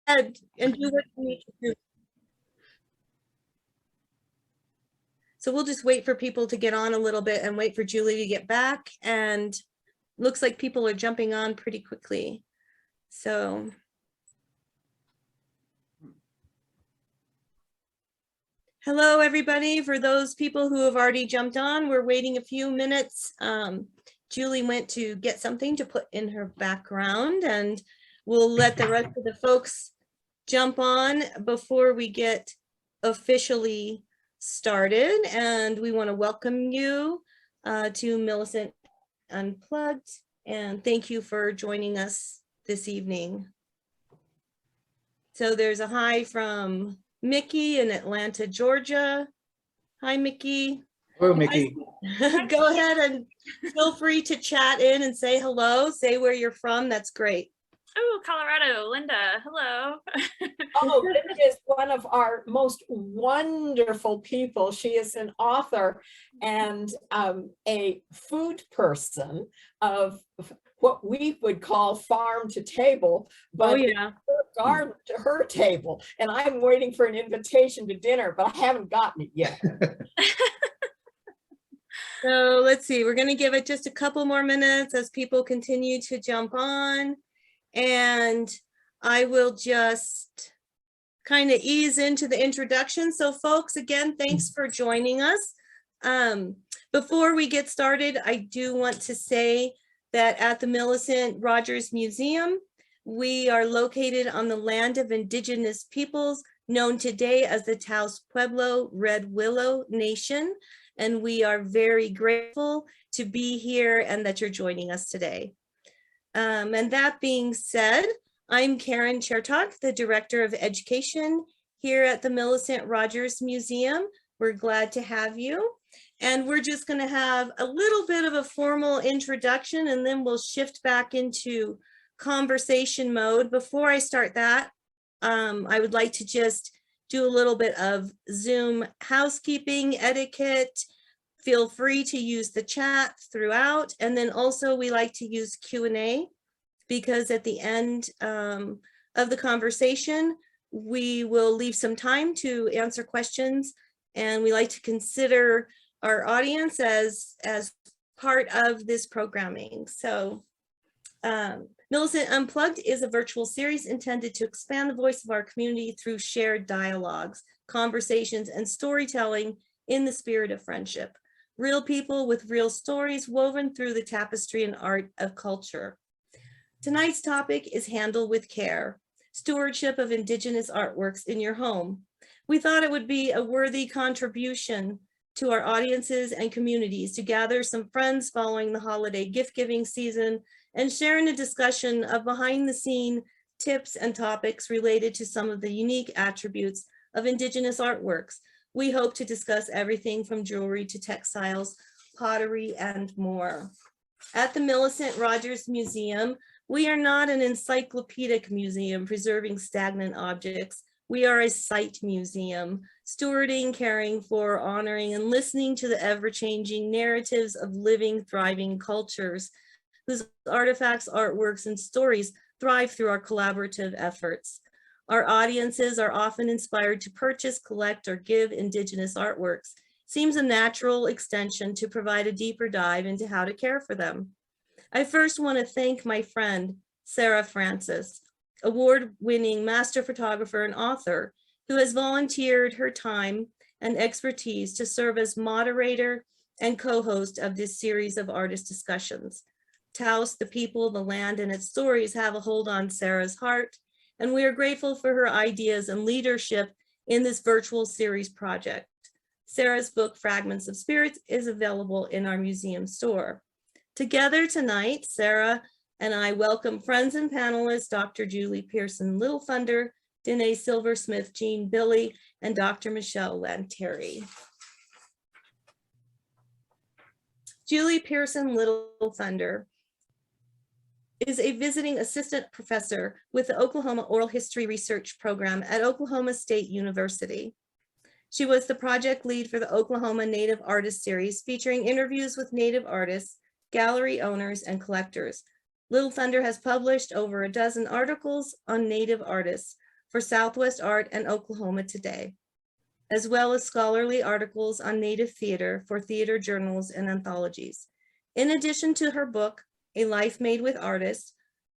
ahead and do what you need to do. So we'll just wait for people to get on a little bit and wait for Julie to get back. And looks like people are jumping on pretty quickly. So. Hello, everybody. For those people who have already jumped on, we're waiting a few minutes. Julie went to get something to put in her background, and we'll let the rest of the folks jump on before we get officially started. And we want to welcome you to Millicent Unplugged, and thank you for joining us this evening. So there's a hi from Mickey in Atlanta, Georgia. Hi, Mickey. Hello, Mickey. Go ahead and feel free to chat in and say hello. Say where you're from. That's great. Oh, Colorado, Linda. Hello. Oh, Linda is one of our most wonderful people. She is an author and a food person of what we would call farm to table, but garden to her table. And I'm waiting for an invitation to dinner, but I haven't gotten it yet. So let's see, we're going to give it just a couple more minutes as people continue to jump on. And I will just kind of ease into the introduction. So folks, again, thanks for joining us. Before we get started, I do want to say that at the Millicent Rogers Museum, we are located on the land of Indigenous peoples known today as the Taos Pueblo Red Willow Nation. And we are very grateful to be here and that you're joining us today. And that being said, I'm Karen Chertok, the Director of Education here at the Millicent Rogers Museum. We're glad to have you. And we're just going to have a little bit of a formal introduction, and then we'll shift back into conversation mode. Before I start that, I would like to just do a little bit of Zoom housekeeping etiquette. Feel free to use the chat throughout. And then also we like to use Q&A because at the end of the conversation, we will leave some time to answer questions. And we like to consider our audience as part of this programming. So Millicent Unplugged is a virtual series intended to expand the voice of our community through shared dialogues, conversations, and storytelling in the spirit of friendship. Real people with real stories woven through the tapestry and art of culture. Tonight's topic is Handle with Care, Stewardship of Indigenous Artworks in Your Home. We thought it would be a worthy contribution to our audiences and communities to gather some friends following the holiday gift-giving season and share in a discussion of behind-the-scene tips and topics related to some of the unique attributes of Indigenous artworks. We hope to discuss everything from jewelry to textiles, pottery, and more. At the Millicent Rogers Museum, we are not an encyclopedic museum preserving stagnant objects. We are a site museum, stewarding, caring for, honoring, and listening to the ever-changing narratives of living, thriving cultures whose artifacts, artworks, and stories thrive through our collaborative efforts. Our audiences are often inspired to purchase, collect, or give Indigenous artworks. Seems a natural extension to provide a deeper dive into how to care for them. I first want to thank my friend, Sara Frances, award-winning master photographer and author, who has volunteered her time and expertise to serve as moderator and co-host of this series of artist discussions. Taos, the people, the land, and its stories have a hold on Sara's heart, and we are grateful for her ideas and leadership in this virtual series project. Sara's book, Fragments of Spirits, is available in our museum store. Together tonight, Sara and I welcome friends and panelists, Dr. Julie Pearson Littlefunder, Danae Silversmith, Jean Billy, and Dr. Michelle Lanteri. Julie Pearson Littlefunder is a visiting assistant professor with the Oklahoma Oral History Research Program at Oklahoma State University. She was the project lead for the Oklahoma Native Artist Series, featuring interviews with Native artists, gallery owners, and collectors. Littlefunder has published over a dozen articles on Native artists, for Southwest art and Oklahoma Today, as well as scholarly articles on Native theater for theater journals and anthologies. In addition to her book, A Life Made with Artists,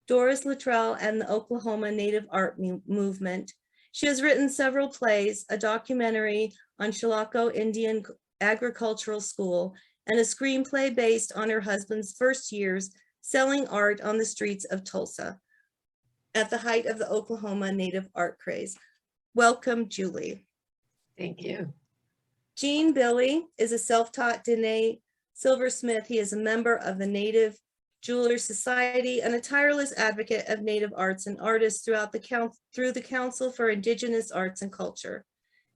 Doris Luttrell and the Oklahoma Native Art Movement, she has written several plays, a documentary on Chilocco Indian Agricultural School, and a screenplay based on her husband's first years selling art on the streets of Tulsa at the height of the Oklahoma Native art craze. Welcome, Julie. Thank you. Gene Billy is a self-taught Dene silversmith. He is a member of the Native Jewelers Society and a tireless advocate of Native arts and artists through the Council for Indigenous Arts and Culture.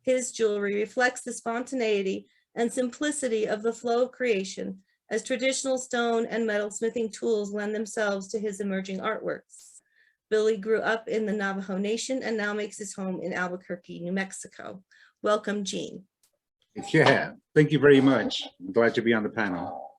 His jewelry reflects the spontaneity and simplicity of the flow of creation as traditional stone and metal smithing tools lend themselves to his emerging artworks. Billy grew up in the Navajo Nation and now makes his home in Albuquerque, New Mexico. Welcome, Gene. Yeah, thank you very much. I'm glad to be on the panel.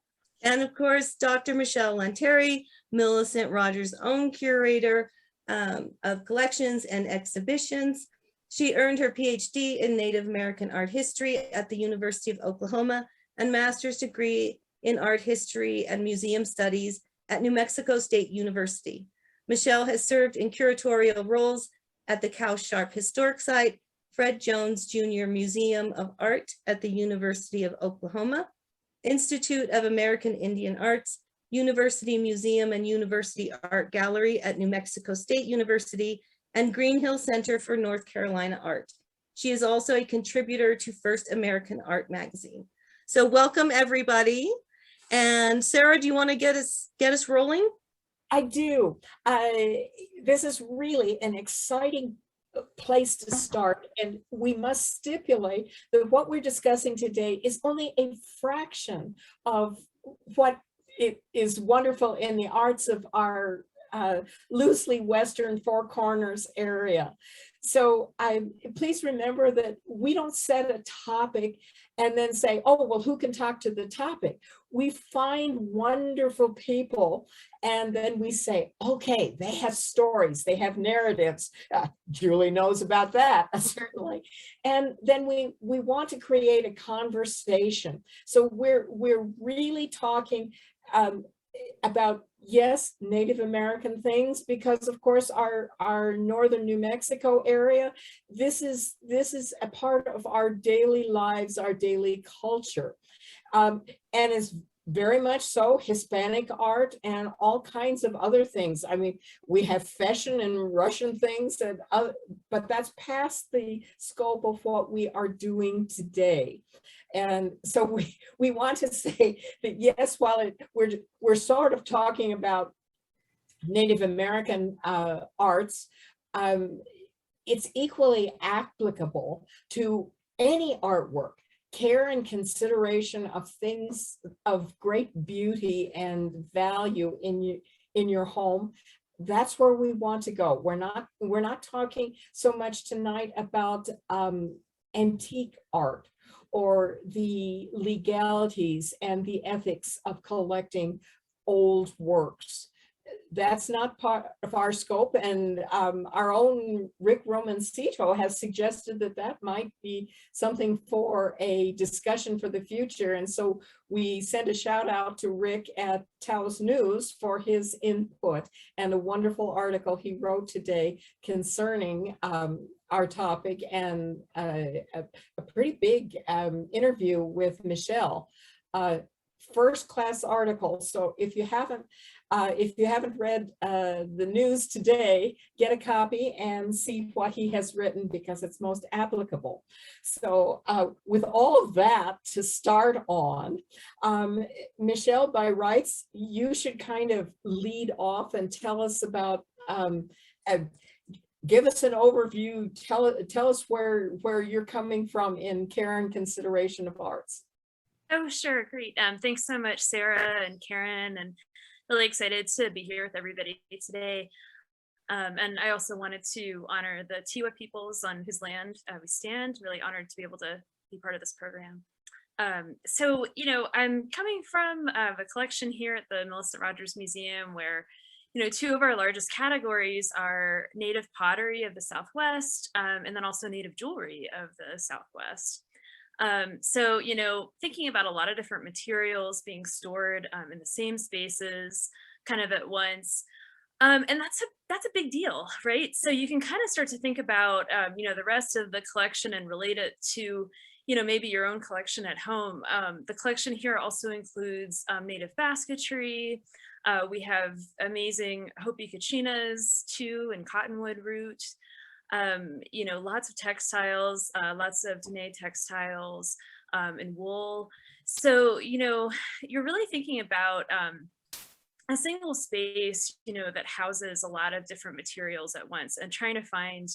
And of course, Dr. Michelle Lanteri, Millicent Rogers' own curator of collections and exhibitions. She earned her PhD in Native American art history at the University of Oklahoma and master's degree in art history and museum studies at New Mexico State University. Michelle has served in curatorial roles at the Cow Sharp Historic Site, Fred Jones Jr. Museum of Art at the University of Oklahoma, Institute of American Indian Arts, University Museum and University Art Gallery at New Mexico State University, and Green Hill Center for North Carolina Art. She is also a contributor to First American Art magazine. So welcome, everybody. And Sarah, do you want to get us rolling? I do. This is really an exciting place to start, and we must stipulate that what we're discussing today is only a fraction of what it is wonderful in the arts of our loosely Western Four Corners area. So please remember that we don't set a topic and then say, oh, well, who can talk to the topic? We find wonderful people and then we say, okay, they have stories, they have narratives. Julie knows about that, certainly. And then we want to create a conversation. So we're really talking about, yes, Native American things, because of course our northern New Mexico area, this is a part of our daily lives, our daily culture, and is very much so Hispanic art and all kinds of other things. I mean, we have fashion and Russian things, and but that's past the scope of what we are doing today. And so we want to say that yes, while we're sort of talking about Native American arts, it's equally applicable to any artwork. Care and consideration of things of great beauty and value in your home. That's where we want to go. We're not talking so much tonight about antique art or the legalities and the ethics of collecting old works. That's not part of our scope, and our own Rick Romancito has suggested that that might be something for a discussion for the future. And so we send a shout out to Rick at Taos News for his input and a wonderful article he wrote today concerning our topic, and a pretty big interview with Michelle. First class article. So if you haven't read the news today, get a copy and see what he has written, because it's most applicable. So with all of that to start on, Michelle, by rights, you should kind of lead off and tell us about, give us an overview, tell us where you're coming from in care and consideration of arts. Oh, sure. Great. Thanks so much, Sarah and Karen, and really excited to be here with everybody today. And I also wanted to honor the Tiwa peoples on whose land we stand. Really honored to be able to be part of this program. So, you know, I'm coming from a collection here at the Millicent Rogers Museum, where, two of our largest categories are native pottery of the Southwest, and then also native jewelry of the Southwest. So, thinking about a lot of different materials being stored in the same spaces kind of at once. And that's a big deal, right? So you can kind of start to think about, the rest of the collection and relate it to, maybe your own collection at home. The collection here also includes native basketry. We have amazing Hopi kachinas too, and cottonwood root. Lots of textiles, lots of Dene textiles and wool. So, you're really thinking about a single space, that houses a lot of different materials at once, and trying to find,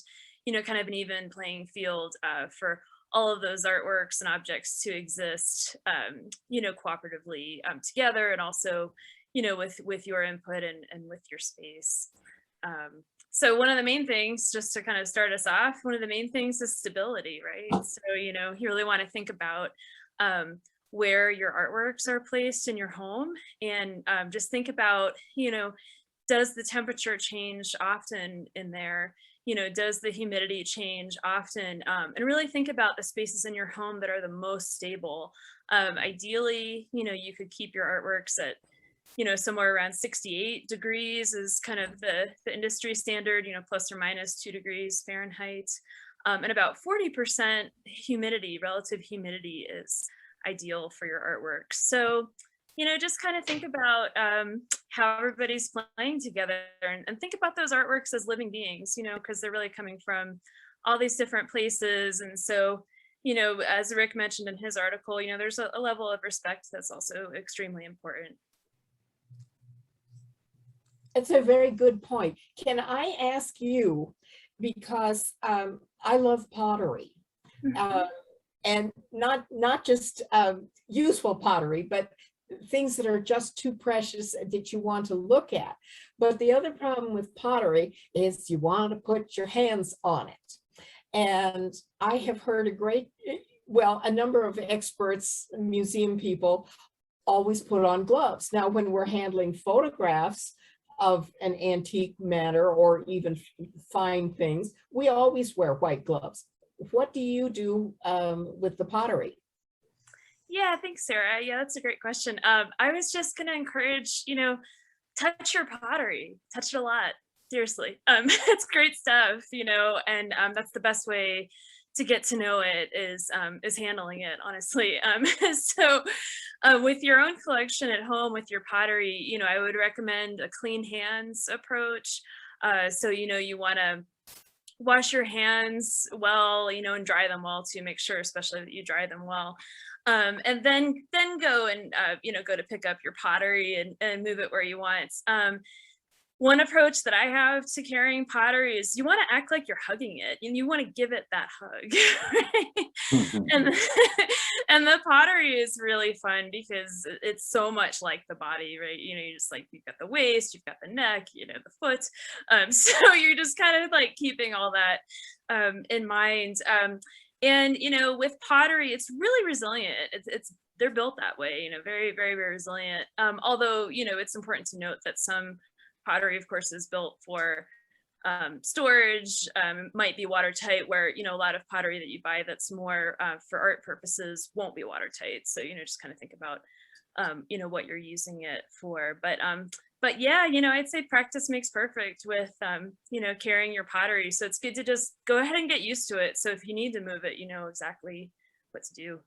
kind of an even playing field for all of those artworks and objects to exist, cooperatively together, and also, with your input and with your space. So one of the main things, just to kind of start us off, one of the main things is stability, right? So, you really want to think about where your artworks are placed in your home, and just think about, does the temperature change often in there? Does the humidity change often? And really think about the spaces in your home that are the most stable. Ideally, you could keep your artworks at, somewhere around 68 degrees is kind of the industry standard, plus or minus 2 degrees Fahrenheit. And about 40% humidity, relative humidity, is ideal for your artwork. So, just kind of think about how everybody's playing together, and think about those artworks as living beings, because they're really coming from all these different places. And so, as Rick mentioned in his article, there's a level of respect that's also extremely important. It's a very good point. Can I ask you, because I love pottery, and not just useful pottery, but things that are just too precious that you want to look at. But the other problem with pottery is you want to put your hands on it. And I have heard a number of experts, museum people, always put on gloves. Now, when we're handling photographs of an antique matter or even fine things, we always wear white gloves. What do you do with the pottery? Yeah, thanks, Sarah. Yeah, that's a great question. I was just going to encourage, touch your pottery, touch it a lot. Seriously. It's great stuff, and that's the best way to get to know it is handling it, honestly. So with your own collection at home, with your pottery, I would recommend a clean hands approach. So, you want to wash your hands well, and dry them well to make sure, especially that you dry them well. And then go and, go to pick up your pottery and move it where you want. One approach that I have to carrying pottery is you want to act like you're hugging it, and you want to give it that hug. Right? And the pottery is really fun because it's so much like the body, right? You just you've got the waist, you've got the neck, the foot. So you're just kind of keeping all that in mind. And with pottery, it's really resilient. They're built that way, very, very, very resilient. Although, it's important to note that some pottery, of course, is built for storage, might be watertight, where, a lot of pottery that you buy that's more for art purposes won't be watertight. So, just kind of think about, what you're using it for. But yeah, I'd say practice makes perfect with, carrying your pottery. So it's good to just go ahead and get used to it. So if you need to move it, you know exactly what to do.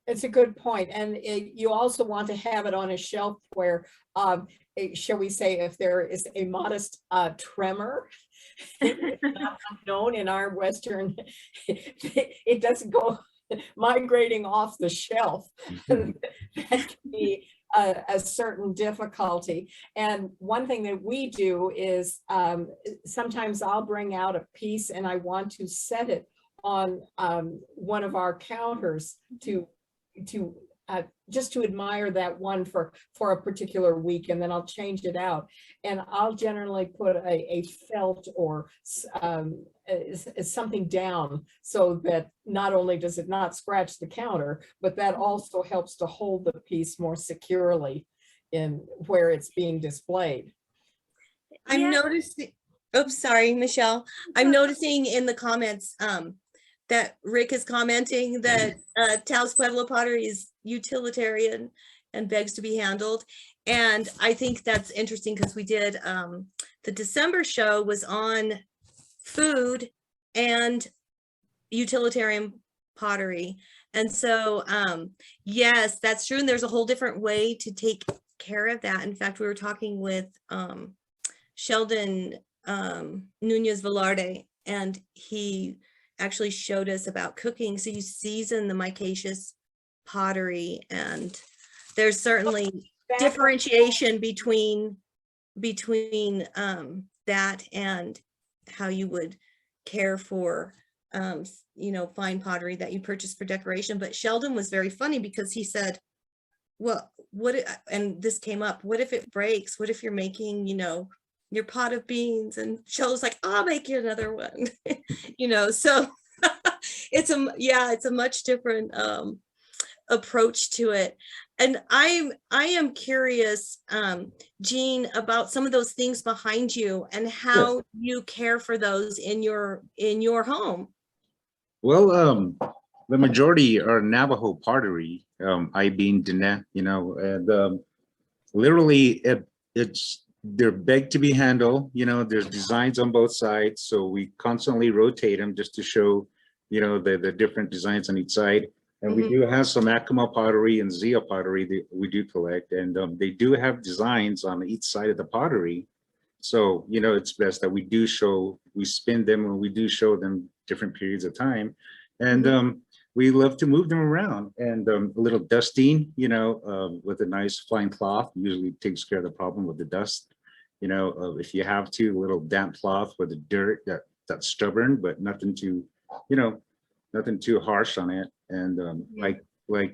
It's a good point. And you also want to have it on a shelf where, shall we say, if there is a modest tremor, not unknown in our Western, it doesn't go migrating off the shelf. That can be a certain difficulty. And one thing that we do is sometimes I'll bring out a piece and I want to set it on one of our counters to just to admire that one for a particular week, and then I'll change it out. And I'll generally put a felt or something down so that not only does it not scratch the counter, but that also helps to hold the piece more securely in where it's being displayed. I'm Yeah. noticing, oops, sorry, Michelle. I'm noticing in the comments that Rick is commenting that Taos Pueblo pottery is utilitarian and begs to be handled. And I think that's interesting because we did, the December show was on food and utilitarian pottery. And so, yes, that's true. And there's a whole different way to take care of that. In fact, we were talking with Sheldon Nunez Velarde, and he actually showed us about cooking. So you season the micaceous pottery, and there's certainly differentiation between that and how you would care for you know, fine pottery that you purchase for decoration. But Sheldon was very funny because he said, well, and this came up, what if it breaks? What if you're making, you know, your pot of beans? And Sheldon's like, I'll make you another one. You know, so it's a much different approach to it. And I am curious, Jean, about some of those things behind you and how you care for those in your home. Well, the majority are Navajo pottery, I being Diné, you know, and literally they're begged to be handled, you know, there's designs on both sides. So we constantly rotate them just to show, you know, the different designs on each side. And we do have some Yakima pottery and Zia pottery that we do collect, and they do have designs on each side of the pottery. So, you know, it's best that we spin them and we do show them different periods of time. And we love to move them around, and a little dusting, you know, with a nice fine cloth usually takes care of the problem with the dust. You know, if you have to, a little damp cloth with the dirt that's stubborn, but nothing too, you know, nothing too harsh on it. And like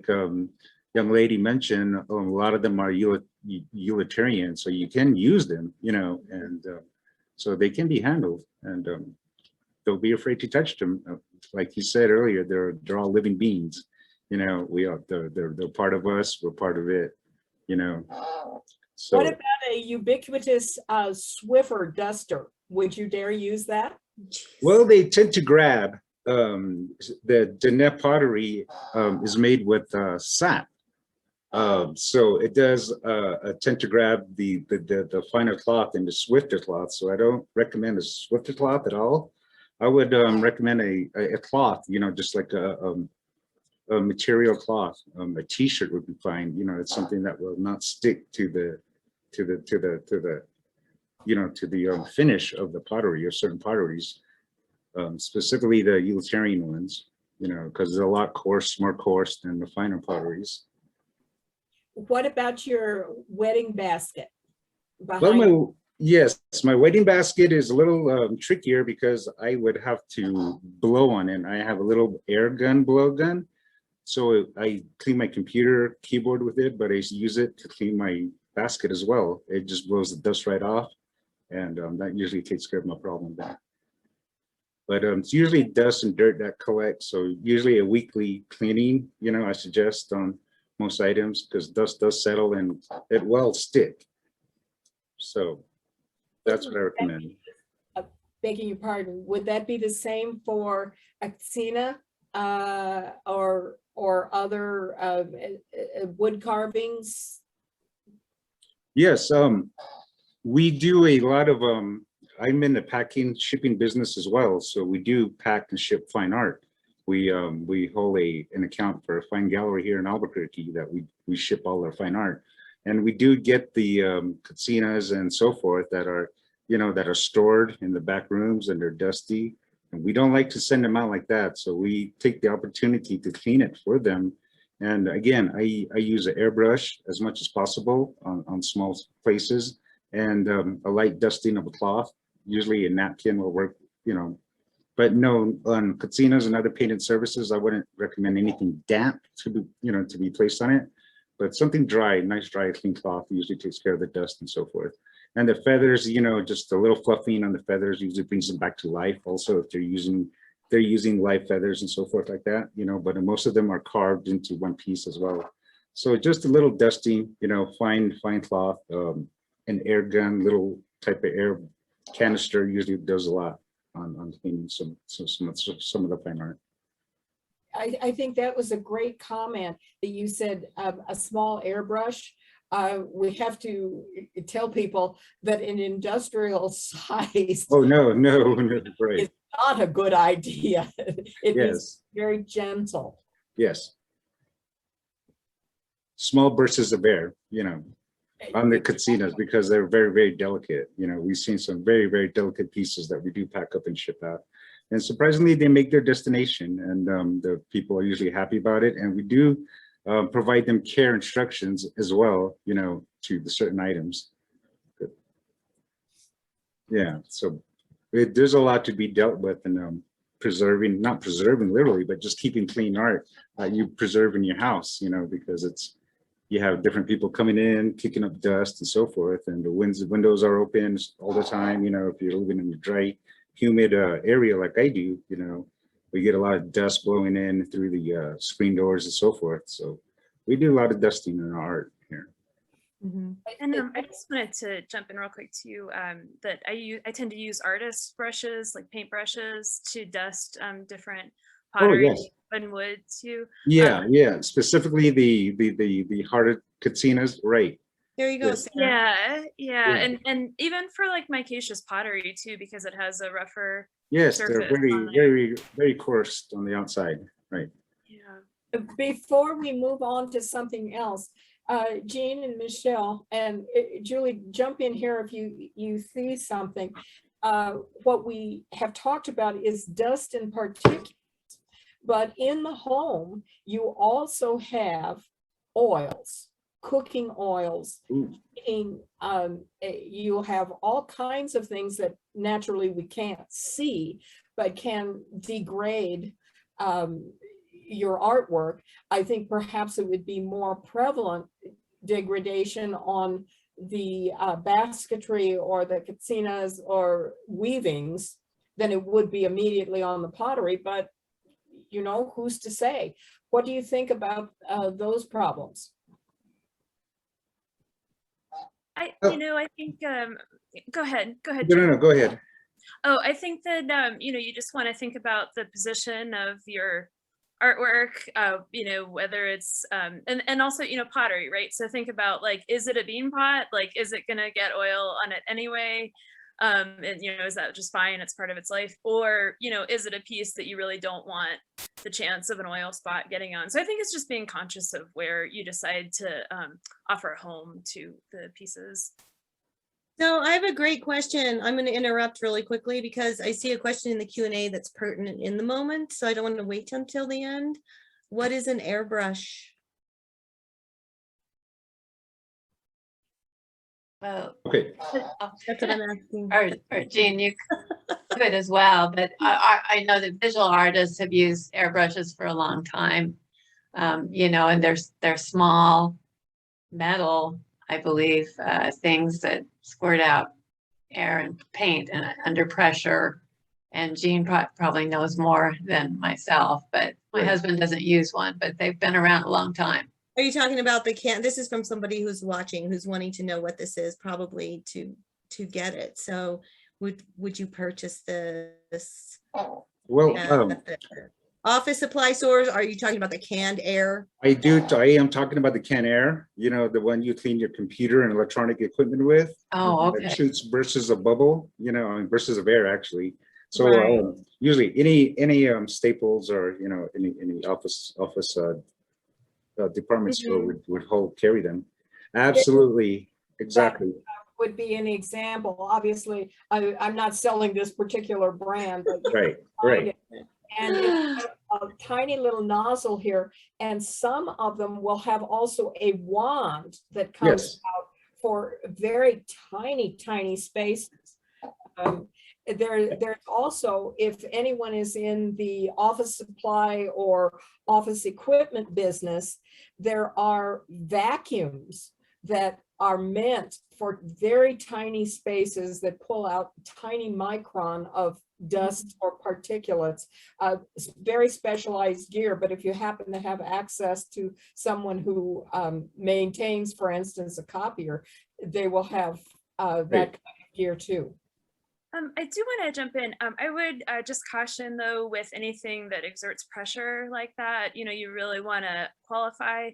young lady mentioned, a lot of them are utilitarian, so you can use them, you know, and so they can be handled, and don't be afraid to touch them. Like you said earlier, they're all living beings, you know. They're part of us, we're part of it, you know. So what about a ubiquitous Swiffer duster? Would you dare use that? well, they tend to grab. The Diné pottery is made with sap, so it does tend to grab the finer cloth and the swifter cloth. So I don't recommend a swifter cloth at all. I would recommend a cloth, you know, just like a material cloth. A t-shirt would be fine. You know, it's something that will not stick to the you know, to the finish of the pottery of certain potteries. Specifically the utilitarian ones, you know, because they're a lot more coarse than the finer potteries. What about your wedding basket? Well, yes, my wedding basket is a little trickier because I would have to blow on it. I have a little air gun, blow gun. So I clean my computer keyboard with it, but I use it to clean my basket as well. It just blows the dust right off. And that usually takes care of my problem there. But it's usually dust and dirt that collect. So usually a weekly cleaning, you know, I suggest on most items, because dust does settle and it will stick. So that's what I recommend. Begging your pardon, would that be the same for Actina or other wood carvings? Yes, we do a lot of I'm in the packing shipping business as well, so we do pack and ship fine art. We hold an account for a fine gallery here in Albuquerque that we ship all our fine art, and we do get the cocinas and so forth that are, you know, that are stored in the back rooms and they're dusty, and we don't like to send them out like that, so we take the opportunity to clean it for them. And again, I use an airbrush as much as possible on small places, and a light dusting of a cloth. Usually a napkin will work, you know, but no, on cocinas and other painted surfaces, I wouldn't recommend anything damp to be, you know, to be placed on it, but something dry, nice dry clean cloth usually takes care of the dust and so forth. And the feathers, you know, just a little fluffing on the feathers usually brings them back to life. Also, if they're using live feathers and so forth like that, you know, but most of them are carved into one piece as well. So just a little dusting, you know, fine cloth, an air gun, little type of air canister usually does a lot on cleaning some of the fine art. I think that was a great comment that you said, a small airbrush. We have to tell people that an industrial size Oh, no, right. is not a good idea. It is Yes, very gentle. yes. Small bursts of air, you know, on the katsinas, because they're very, very delicate. You know, we've seen some very, very delicate pieces that we do pack up and ship out. And surprisingly, they make their destination, and the people are usually happy about it. And we do provide them care instructions as well, you know, to the certain items. Yeah, so there's a lot to be dealt with, and preserving, not preserving literally, but just keeping clean art you preserve in your house, you know, because it's, you have different people coming in, kicking up dust and so forth, and the windows are open all the time. You know, if you're living in a dry, humid area like I do, you know, we get a lot of dust blowing in through the screen doors and so forth. So we do a lot of dusting in our art here. Mhm. And I just wanted to jump in real quick too, that I tend to use artist brushes, like paint brushes, to dust different pottery yes. and wood too. Yeah, yeah. Specifically the harder katsinas, right? There you go, Yes. Sarah. Yeah, Yeah. and even for like micaceous pottery too, because it has a rougher Yes, they're surface very, on there. very, very coarse on the outside, right? Yeah. Before we move on to something else, Jean and Michelle and Julie, jump in here if you see something. What we have talked about is dust and particulates, but in the home, you also have oils, cooking oils. Ooh. You have all kinds of things that naturally we can't see, but can degrade your artwork. I think perhaps it would be more prevalent degradation on the basketry or the katsinas or weavings than it would be immediately on the pottery. But you know, who's to say? What do you think about those problems? I think go ahead. No, go ahead. Oh, I think that you just want to think about the position of your artwork, whether it's and also pottery, right? So think about, like, is it a bean pot? Like, is it gonna get oil on it anyway? And is that just fine? It's part of its life. Or is it a piece that you really don't want the chance of an oil spot getting on? So I think it's just being conscious of where you decide to offer a home to the pieces. So I have a great question. I'm going to interrupt really quickly because I see a question in the Q&A that's pertinent in the moment. So I don't want to wait until the end. What is an airbrush? Well, Okay. That's what I'm asking. or Jean, you could as well, but I know that visual artists have used airbrushes for a long time, and they're small metal, I believe, things that squirt out air and paint and under pressure. And Jean probably knows more than myself, but my husband doesn't use one, but they've been around a long time. Are you talking about the can? This is from somebody who's watching, who's wanting to know what this is, probably to get it. So would you purchase this? Well, at the office supply stores? Are you talking about the canned air? I am talking about the can air, the one you clean your computer and electronic equipment with. Oh, It okay. shoots bursts of bubble, bursts of air actually. So Right. usually any Staples or any office department store would carry them. Absolutely, exactly. Would be an example. Obviously, I'm not selling this particular brand, but Right. and it's a tiny little nozzle here, and some of them will have also a wand that comes Yes. out for very tiny spaces. There's also, if anyone is in the office supply or office equipment business, there are vacuums that are meant for very tiny spaces that pull out tiny micron of dust or particulates. Very specialized gear, but if you happen to have access to someone who maintains, for instance, a copier, they will have that kind of gear too. I do want to jump in. I would just caution though, with anything that exerts pressure like that, you know, you really want to qualify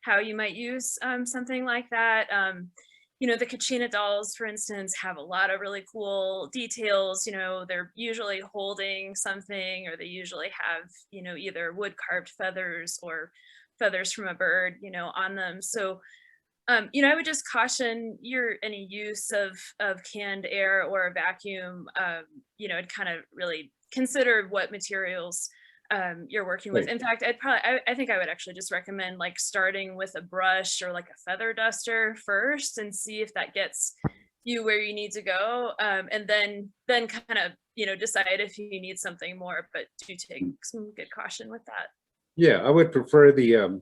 how you might use something like that. You know, the Kachina dolls, for instance, have a lot of really cool details. You know, they're usually holding something, or they usually have, you know, either wood carved feathers or feathers from a bird, you know, on them. So you know, I would just caution any use of canned air or a vacuum, you know, and kind of really consider what materials you're working with. In fact, I think I would actually just recommend like starting with a brush or like a feather duster first and see if that gets you where you need to go. And then kind of, you know, decide if you need something more, but do take some good caution with that. Yeah, I would prefer the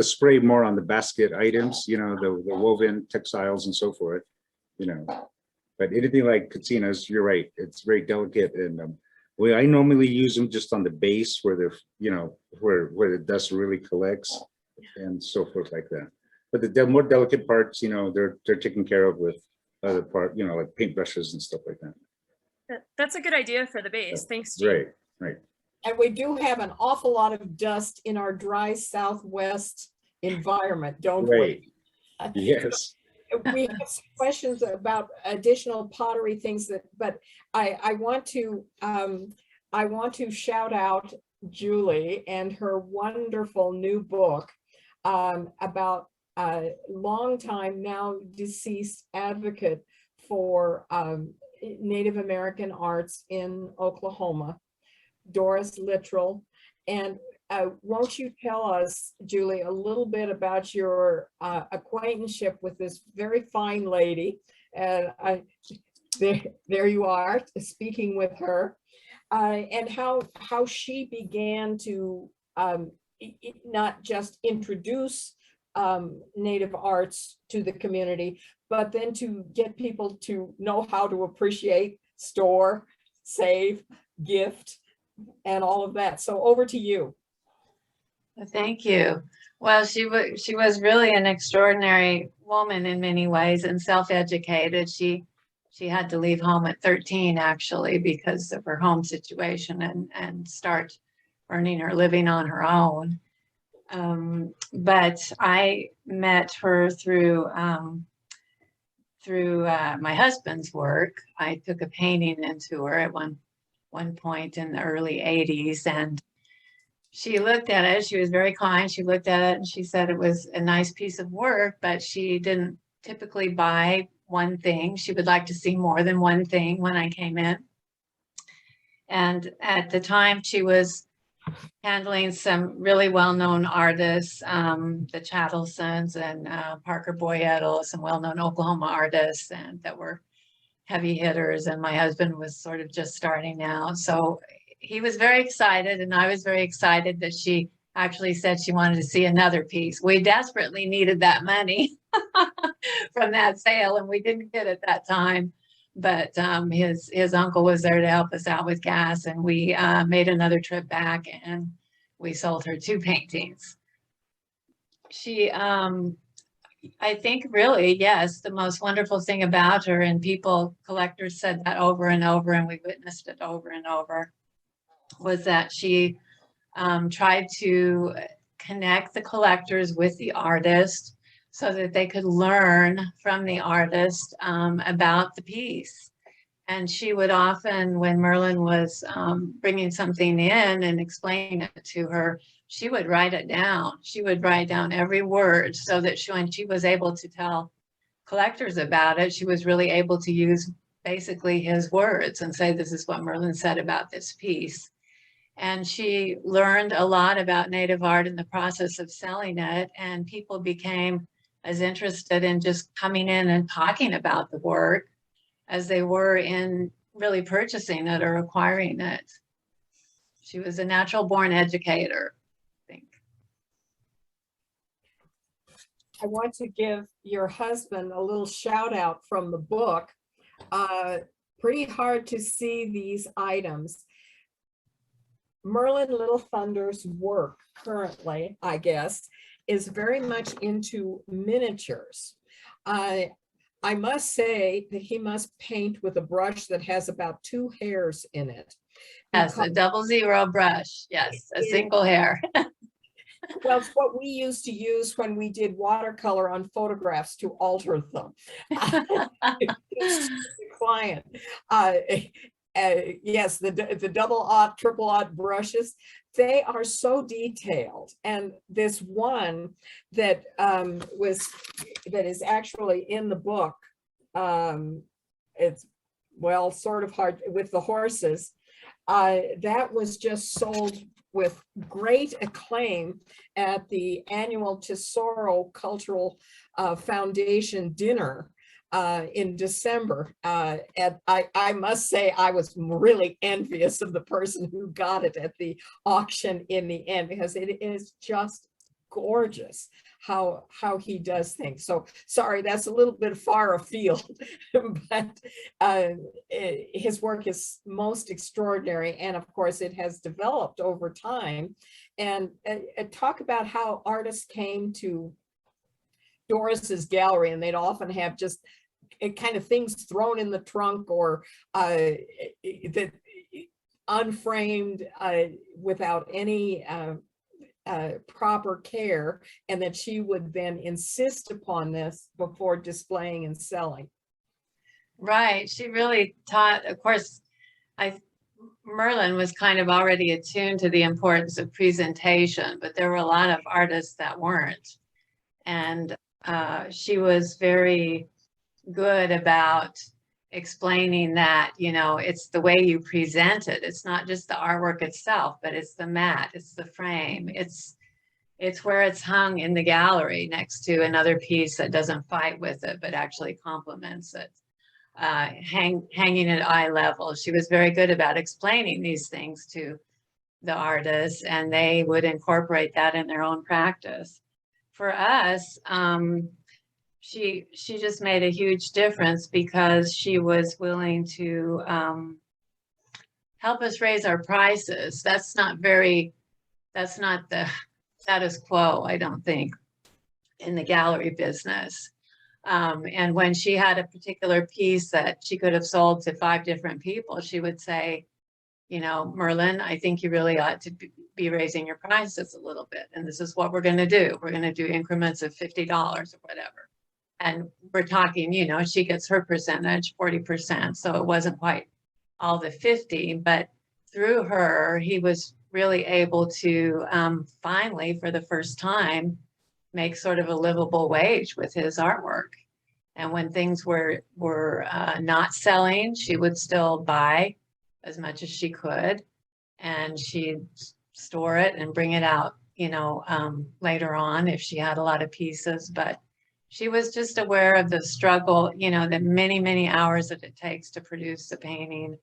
spray more on the basket items, you know, the woven textiles and so forth, you know. But anything like Katinas, you're right, it's very delicate, and I normally use them just on the base where they're, you know, where the dust really collects and so forth like that. But the more delicate parts, you know, they're taken care of with other part, you know, like paintbrushes and stuff like that. That's a good idea for the base. Thanks, Jean. Right. And we do have an awful lot of dust in our dry Southwest environment, don't we? Yes. We have some questions about additional pottery things but I want to shout out Julie and her wonderful new book about a long time now deceased advocate for Native American arts in Oklahoma, Doris Littrell. And won't you tell us, Julie, a little bit about your acquaintanceship with this very fine lady? And there you are, speaking with her, and how she began to not just introduce Native arts to the community, but then to get people to know how to appreciate, store, save, gift, and all of that. So over to you. Thank you. Well, she was really an extraordinary woman in many ways, and self-educated. She had to leave home at 13 actually because of her home situation and start earning her living on her own. But I met her through my husband's work. I took a painting into her at one point in the early 80s, and she looked at it. She was very kind. She looked at it and she said it was a nice piece of work, but she didn't typically buy one thing. She would like to see more than one thing when I came in. And at the time she was handling some really well-known artists, the Chattlesons and Parker Boyettle, some well-known Oklahoma artists, and that were heavy hitters. And my husband was sort of just starting out. So he was very excited, and I was very excited that she actually said she wanted to see another piece. We desperately needed that money from that sale, and we didn't get it that time. But his uncle was there to help us out with gas, and we made another trip back, and we sold her 2 paintings. She, I think really, yes, the most wonderful thing about her, and collectors said that over and over, and we witnessed it over and over, was that she tried to connect the collectors with the artist so that they could learn from the artist about the piece. And she would often, when Merlin was bringing something in and explaining it to her, she would write it down. She would write down every word so that when she was able to tell collectors about it, she was really able to use basically his words and say, this is what Merlin said about this piece. And she learned a lot about Native art in the process of selling it, and people became as interested in just coming in and talking about the work as they were in really purchasing it or acquiring it. She was a natural born educator, I think. I want to give your husband a little shout out from the book. Pretty hard to see these items. Merlin Little Thunder's work currently, I guess, is very much into miniatures. I must say that he must paint with a brush that has about 2 hairs in it. Yes, a 00 brush. Yes, a single hair. Well, it's what we used to use when we did watercolor on photographs to alter them. Client. Yes, the double-aught, triple-aught brushes, they are so detailed. And this one that that is actually in the book, it's, well, sort of hard with the horses, that was just sold with great acclaim at the annual Tesoro Cultural Foundation dinner in December. And I must say I was really envious of the person who got it at the auction in the end, because it is just gorgeous how he does things. So sorry, that's a little bit far afield, but his work is most extraordinary. And of course it has developed over time. And talk about how artists came to Doris's gallery, and they'd often have just kind of things thrown in the trunk, or that unframed without any proper care, and that she would then insist upon this before displaying and selling. Right. She really taught, of course, Merlin was kind of already attuned to the importance of presentation, but there were a lot of artists that weren't. And she was very good about explaining that, you know, it's the way you present it. It's not just the artwork itself, but it's the mat, it's the frame, it's where it's hung in the gallery next to another piece that doesn't fight with it, but actually complements it. Hanging at eye level. She was very good about explaining these things to the artists, and they would incorporate that in their own practice. For us, she just made a huge difference, because she was willing to help us raise our prices. That's not the status quo, I don't think, in the gallery business. And when she had a particular piece that she could have sold to 5 different people, she would say, you know, Merlin, I think you really ought to be raising your prices a little bit. And this is what we're going to do. We're going to do increments of $50 or whatever. And we're talking, you know, she gets her percentage, 40%. So it wasn't quite all the 50, but through her, he was really able to finally, for the first time, make sort of a livable wage with his artwork. And when things were not selling, she would still buy as much as she could, and she'd store it and bring it out, you know, later on if she had a lot of pieces. But she was just aware of the struggle, you know, the many, many hours that it takes to produce a painting,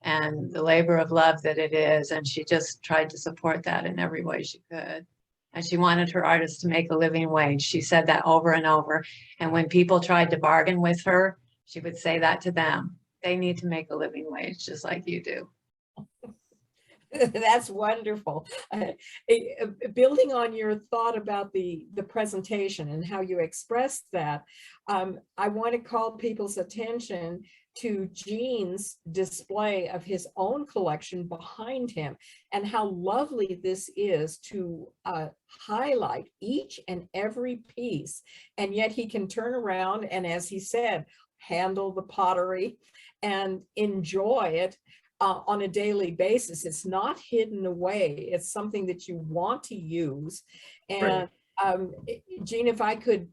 and the labor of love that it is. And she just tried to support that in every way she could. And she wanted her artists to make a living wage. She said that over and over. And when people tried to bargain with her, she would say that to them. They need to make a living wage just like you do. That's wonderful. Building on your thought about the presentation and how you expressed that, I want to call people's attention to Gene's display of his own collection behind him, and how lovely this is to highlight each and every piece. And yet he can turn around and, as he said, handle the pottery and enjoy it on a daily basis. It's not hidden away. It's something that you want to use. And Gene, if I could,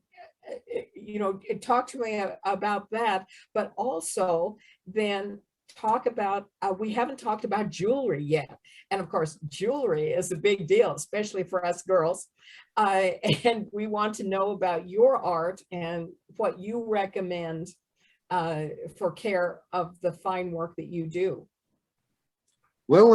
you know, talk to me about that, but also then talk about, we haven't talked about jewelry yet. And of course, jewelry is a big deal, especially for us girls. And we want to know about your art and what you recommend for care of the fine work that you do. Well,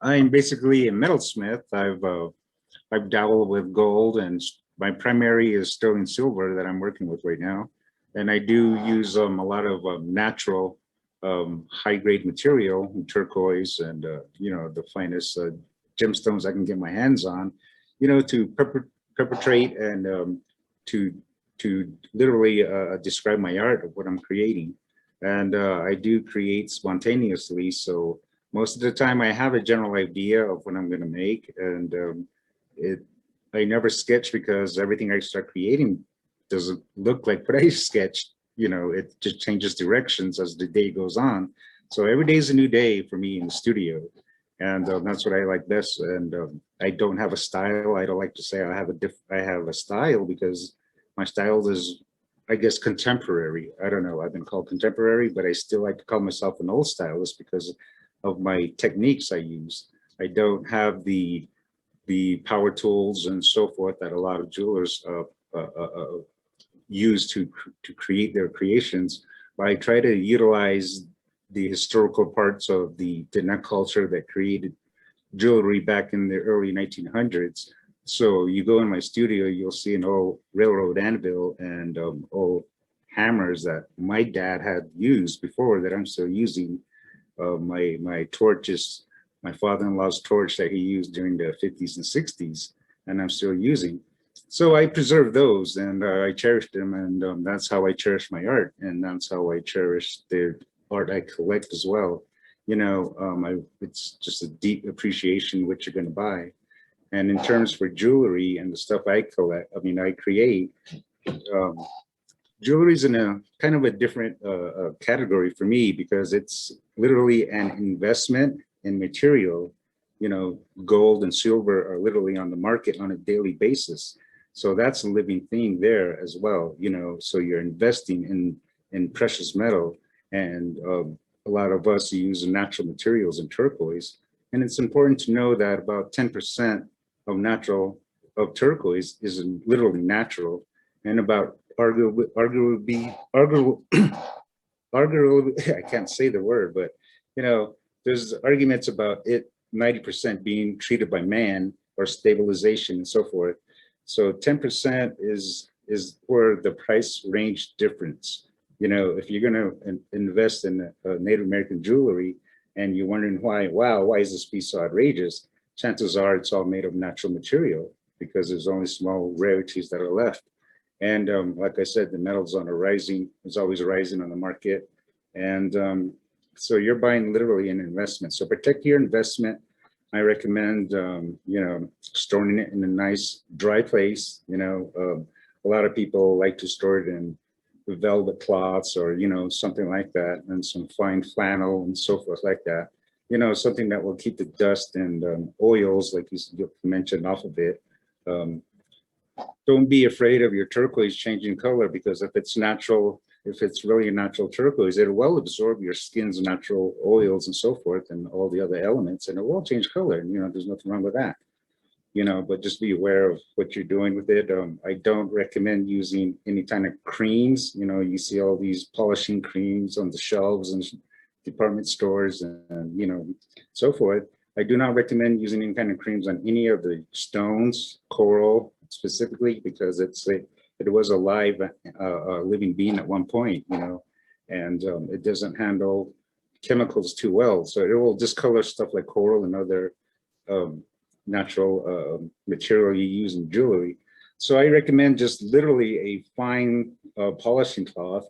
I'm basically a metalsmith. I've dabbled with gold and my primary is sterling silver that I'm working with right now. And I do use a lot of natural high grade material, turquoise and, you know, the finest gemstones I can get my hands on, you know, to perpetrate and to literally describe my art of what I'm creating. And I do create spontaneously. So most of the time I have a general idea of what I'm going to make. And I never sketch because everything I start creating doesn't look like what I sketched. You know, it just changes directions as the day goes on. So every day is a new day for me in the studio. And that's what I like best. And I don't have a style. I don't like to say I have a style because my style is, I guess, contemporary. I don't know. I've been called contemporary, but I still like to call myself an old stylist because of my techniques I use. I don't have the power tools and so forth that a lot of jewelers use to create their creations. But I try to utilize the historical parts of the Diné culture that created jewelry back in the early 1900s. So you go in my studio, you'll see an old railroad anvil and old hammers that my dad had used before that I'm still using. My torches, my father-in-law's torch that he used during the 50s and 60s, and I'm still using. So I preserve those and I cherish them, and that's how I cherish my art, and that's how I cherish the art I collect as well. You know, it's just a deep appreciation what you're going to buy. And in terms for jewelry and the stuff I collect, I mean, I create, jewelry is in a kind of a different category for me because it's literally an investment in material. You know, gold and silver are literally on the market on a daily basis. So that's a living thing there as well, you know, so you're investing in precious metal. And a lot of us use natural materials in turquoise. And it's important to know that about 10% of turquoise is literally natural, and about arguably, I can't say the word, but you know, there's arguments about it 90% being treated by man or stabilization and so forth. So 10% is where the price range difference. You know, if you're going to invest in Native American jewelry and you're wondering why is this piece so outrageous? Chances are it's all made of natural material because there's only small rarities that are left. And like I said, the metal's on a rising, it's always rising on the market. And so you're buying literally an investment. So protect your investment. I recommend, you know, storing it in a nice dry place. You know, a lot of people like to store it in velvet cloths or, you know, something like that, and some fine flannel and so forth like that. You know, something that will keep the dust and oils, like you mentioned, off of it. Don't be afraid of your turquoise changing color, because if it's natural, if it's really a natural turquoise, it will absorb your skin's natural oils and so forth and all the other elements, and it will change color. And, you know, there's nothing wrong with that. You know, but just be aware of what you're doing with it. I don't recommend using any kind of creams. You know, you see all these polishing creams on the shelves and department stores and you know, so forth. I do not recommend using any kind of creams on any of the stones, coral specifically, because it was a live living being at one point, you know, and it doesn't handle chemicals too well. So it will discolor stuff like coral and other natural material you use in jewelry. So I recommend just literally a fine polishing cloth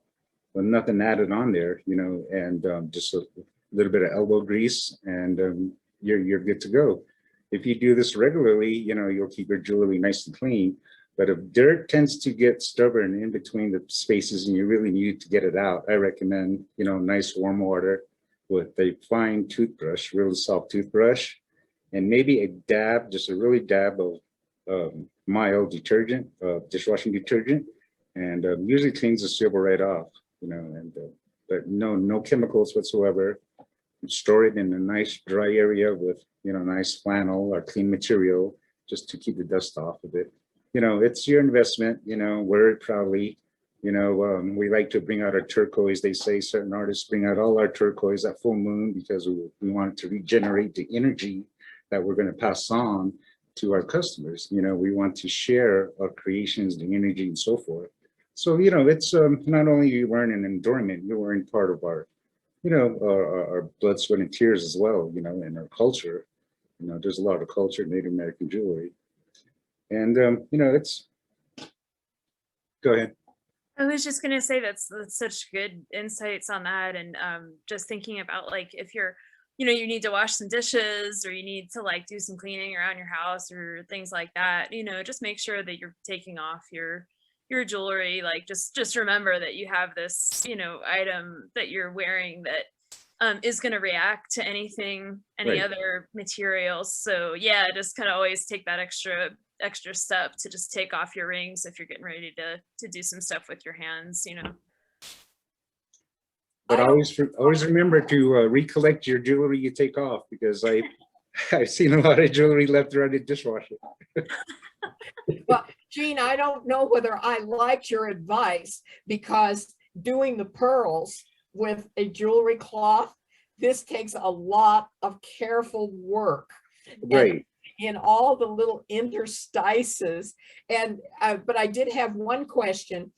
with nothing added on there, you know, and just a little bit of elbow grease, and you're good to go. If you do this regularly, you know, you'll keep your jewelry nice and clean. But if dirt tends to get stubborn in between the spaces and you really need to get it out, I recommend, you know, nice warm water with a fine toothbrush, really soft toothbrush, and maybe a dab, just a really dab of mild detergent, dishwashing detergent, and usually cleans the silver right off, you know, and but no chemicals whatsoever. Store it in a nice dry area with, you know, nice flannel or clean material just to keep the dust off of it. You know, it's your investment, you know, wear it proudly. You know, we like to bring out our turquoise. They say certain artists bring out all our turquoise at full moon because we want to regenerate the energy that we're going to pass on to our customers. You know, we want to share our creations, the energy and so forth. So, you know, it's not only you wearing an adornment, you're wearing part of our, you know, our blood, sweat, and tears as well, you know, in our culture. You know, there's a lot of culture in Native American jewelry. And, you know, it's, go ahead. I was just gonna say that's such good insights on that, and just thinking about like if you're, you know, you need to wash some dishes or you need to like do some cleaning around your house or things like that, you know, just make sure that you're taking off your jewelry. Like just remember that you have this, you know, item that you're wearing that is going to react to any Right. other materials. So yeah, just kind of always take that extra step to just take off your rings if you're getting ready to do some stuff with your hands, you know. But always remember to recollect your jewelry you take off, because I've seen a lot of jewelry left around the dishwasher. Well, Jean, I don't know whether I liked your advice, because doing the pearls with a jewelry cloth, this takes a lot of careful work. Right. In all the little interstices. And but I did have one question.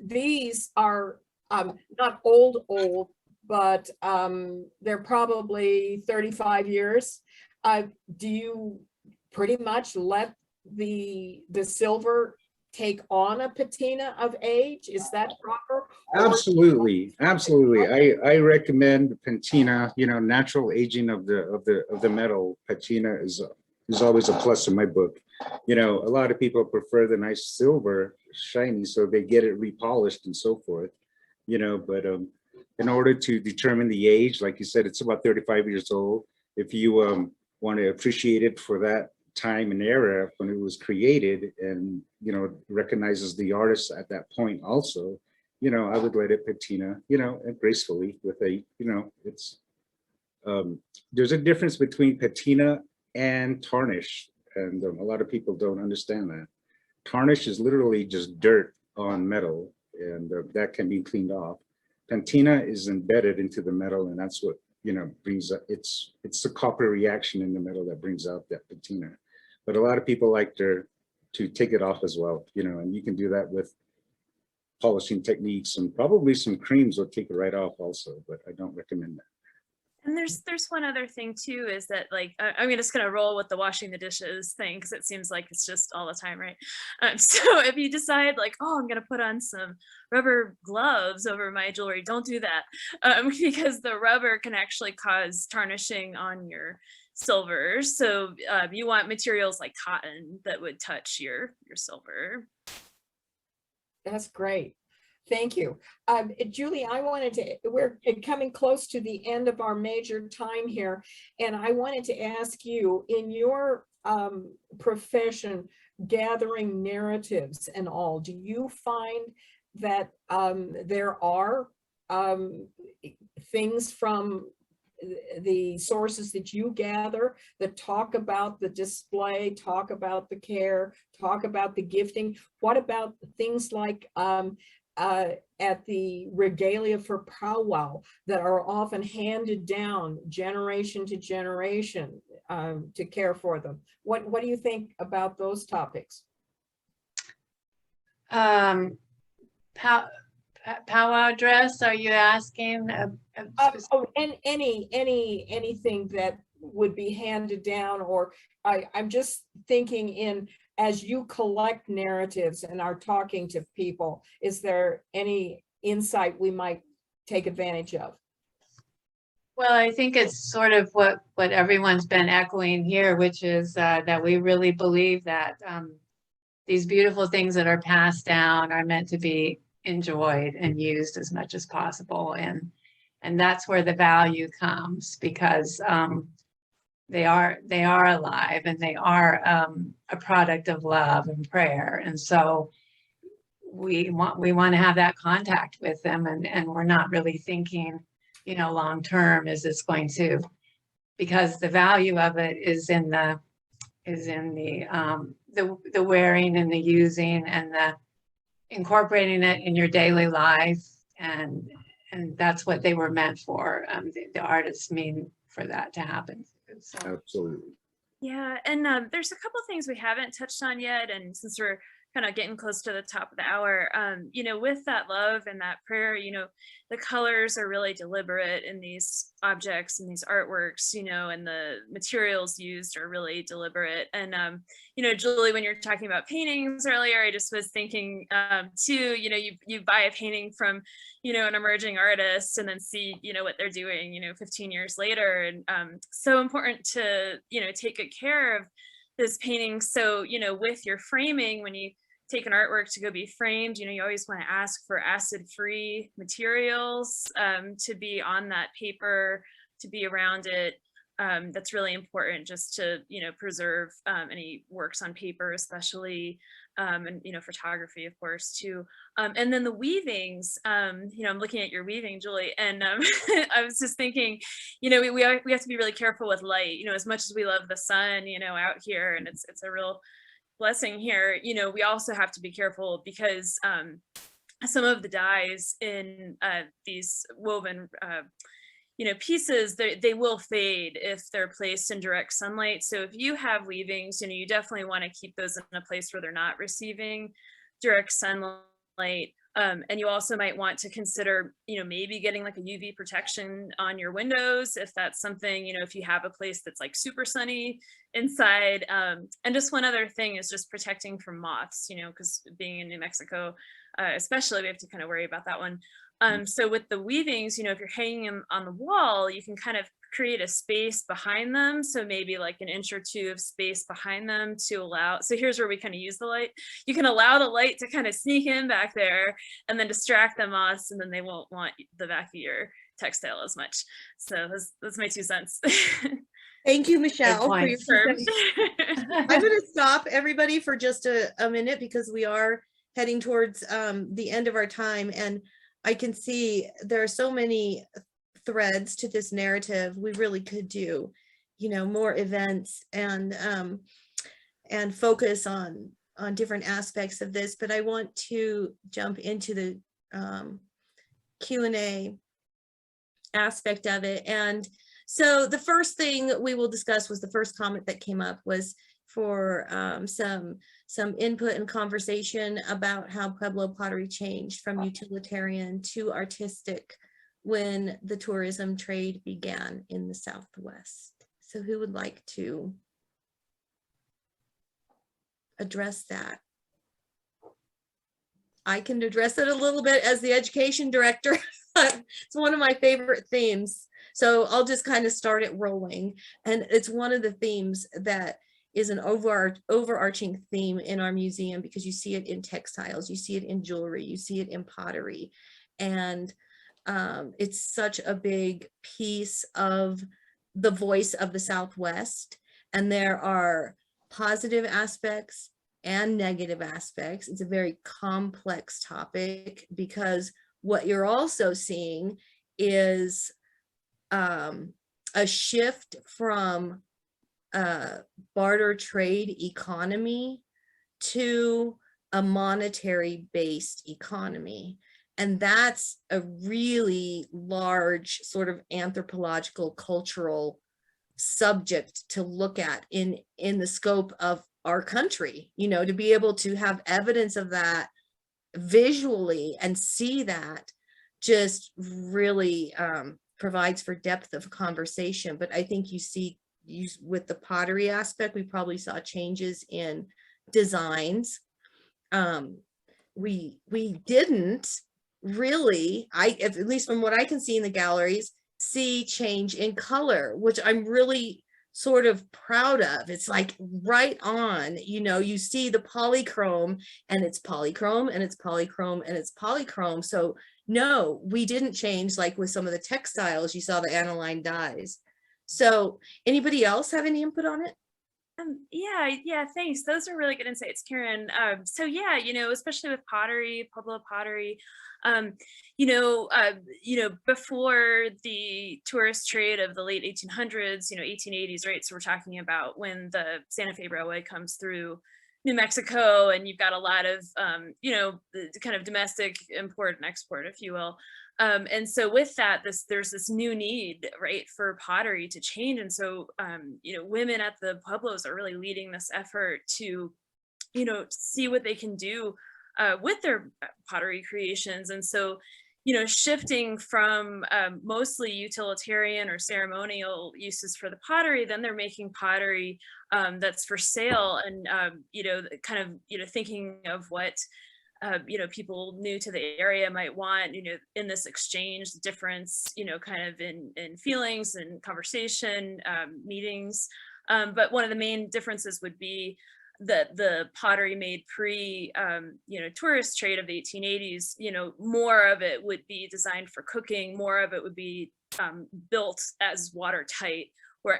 These are not old, but they're probably 35 years. Do you pretty much let the silver take on a patina of age? Is that proper? Absolutely, absolutely. I recommend patina. You know, natural aging of the metal. Patina is always a plus in my book. You know, a lot of people prefer the nice silver, shiny, so they get it repolished and so forth. You know, but in order to determine the age, like you said, it's about 35 years old. If you want to appreciate it for that time and era when it was created, and you know, recognizes the artist at that point also, you know, I would let it patina, you know, and gracefully with a, you know, it's there's a difference between patina and tarnish, and a lot of people don't understand that. Tarnish is literally just dirt on metal, and that can be cleaned off. Patina is embedded into the metal, and that's what, you know, brings up, it's the copper reaction in the metal that brings out that patina. But a lot of people like to take it off as well, you know, and you can do that with polishing techniques, and probably some creams will take it right off also, but I don't recommend that. And there's one other thing too, is that like, I'm just gonna roll with the washing the dishes thing, because it seems like it's just all the time, right? So if you decide like, oh, I'm gonna put on some rubber gloves over my jewelry, don't do that, because the rubber can actually cause tarnishing on your silver. So you want materials like cotton that would touch your silver. That's great. Thank you. Julie, we're coming close to the end of our major time here, and I wanted to ask you, in your profession, gathering narratives and all, do you find that there are things from the sources that you gather that talk about the display, talk about the care, talk about the gifting? What about things like at the regalia for powwow that are often handed down generation to generation to care for them? What do you think about those topics? Powwow dress, are you asking? And anything that would be handed down, or I'm just thinking as you collect narratives and are talking to people, is there any insight we might take advantage of? Well, I think it's sort of what everyone's been echoing here, which is that we really believe that these beautiful things that are passed down are meant to be enjoyed and used as much as possible, and that's where the value comes, because they are alive, and they are a product of love and prayer, and so we want to have that contact with them, and we're not really thinking, you know, long term, is this going to, because the value of it is in the wearing and the using and the incorporating it in your daily life, and that's what they were meant for. The artists mean for that to happen. So. Absolutely. Yeah, and there's a couple things we haven't touched on yet, and since we're kind of getting close to the top of the hour, you know, with that love and that prayer, you know, the colors are really deliberate in these objects and these artworks, you know, and the materials used are really deliberate. And you know, Julie, when you're talking about paintings earlier, I just was thinking too, you know, you buy a painting from, you know, an emerging artist and then see, you know, what they're doing, you know, 15 years later. And so important to, you know, take good care of this painting. So, you know, with your framing, when you take an artwork to go be framed, you know, you always want to ask for acid-free materials to be on that paper, to be around it. That's really important just to, you know, preserve any works on paper, especially, and, you know, photography, of course, too. And then the weavings, you know, I'm looking at your weaving, Julie, and I was just thinking, you know, we have to be really careful with light, you know, as much as we love the sun, you know, out here, and it's a real blessing here, you know, we also have to be careful because some of the dyes in these woven you know, pieces, they will fade if they're placed in direct sunlight. So if you have weavings, you know, you definitely want to keep those in a place where they're not receiving direct sunlight. And you also might want to consider, you know, maybe getting like a UV protection on your windows if that's something, you know, if you have a place that's like super sunny inside. And just one other thing is just protecting from moths, you know, because being in New Mexico, especially, we have to kind of worry about that one. So with the weavings, you know, if you're hanging them on the wall, you can kind of create a space behind them. So maybe like an inch or two of space behind them to allow, so here's where we kind of use the light. You can allow the light to kind of sneak in back there and then distract the moths, and then they won't want the back of your textile as much. So that's my 2 cents. Thank you, Michelle, for your Perfect. I'm going to stop everybody for just a minute because we are heading towards the end of our time, and I can see there are so many threads to this narrative. We really could do, you know, more events and focus on different aspects of this, but I want to jump into the Q&A aspect of it. And so the first thing we will discuss was the first comment that came up was for some input and conversation about how Pueblo pottery changed from utilitarian to artistic when the tourism trade began in the Southwest. So who would like to address that? I can address it a little bit as the education director. It's one of my favorite themes. So I'll just kind of start it rolling. And it's one of the themes that is an overarching theme in our museum, because you see it in textiles, you see it in jewelry, you see it in pottery. And it's such a big piece of the voice of the Southwest. And there are positive aspects and negative aspects. It's a very complex topic, because what you're also seeing is a shift from barter trade economy to a monetary based economy. And that's a really large sort of anthropological cultural subject to look at in the scope of our country, you know, to be able to have evidence of that visually and see that just really provides for depth of conversation. But I think you see with the pottery aspect, we probably saw changes in designs. We didn't really, at least from what I can see in the galleries, see change in color, which I'm really sort of proud of. It's like right on, you know, you see the polychrome and it's polychrome and it's polychrome and it's polychrome. So no, we didn't change like with some of the textiles, you saw the aniline dyes. So anybody else have any input on it? Yeah, thanks. Those are really good insights, Karen. So yeah, you know, especially with pottery, Pueblo pottery, you know, before the tourist trade of the late 1800s, you know, 1880s, right? So we're talking about when the Santa Fe Railway comes through New Mexico, and you've got a lot of, you know, the kind of domestic import and export, if you will. And so with that, there's this new need, right, for pottery to change. And so, you know, women at the Pueblos are really leading this effort to, you know, see what they can do with their pottery creations. And so, you know, shifting from mostly utilitarian or ceremonial uses for the pottery, then they're making pottery that's for sale, and you know, kind of, you know, thinking of what you know, people new to the area might want, you know, in this exchange, difference, you know, kind of in feelings and conversation, meetings. But one of the main differences would be that the pottery made pre, you know, tourist trade of the 1880s, you know, more of it would be designed for cooking, more of it would be built as watertight, where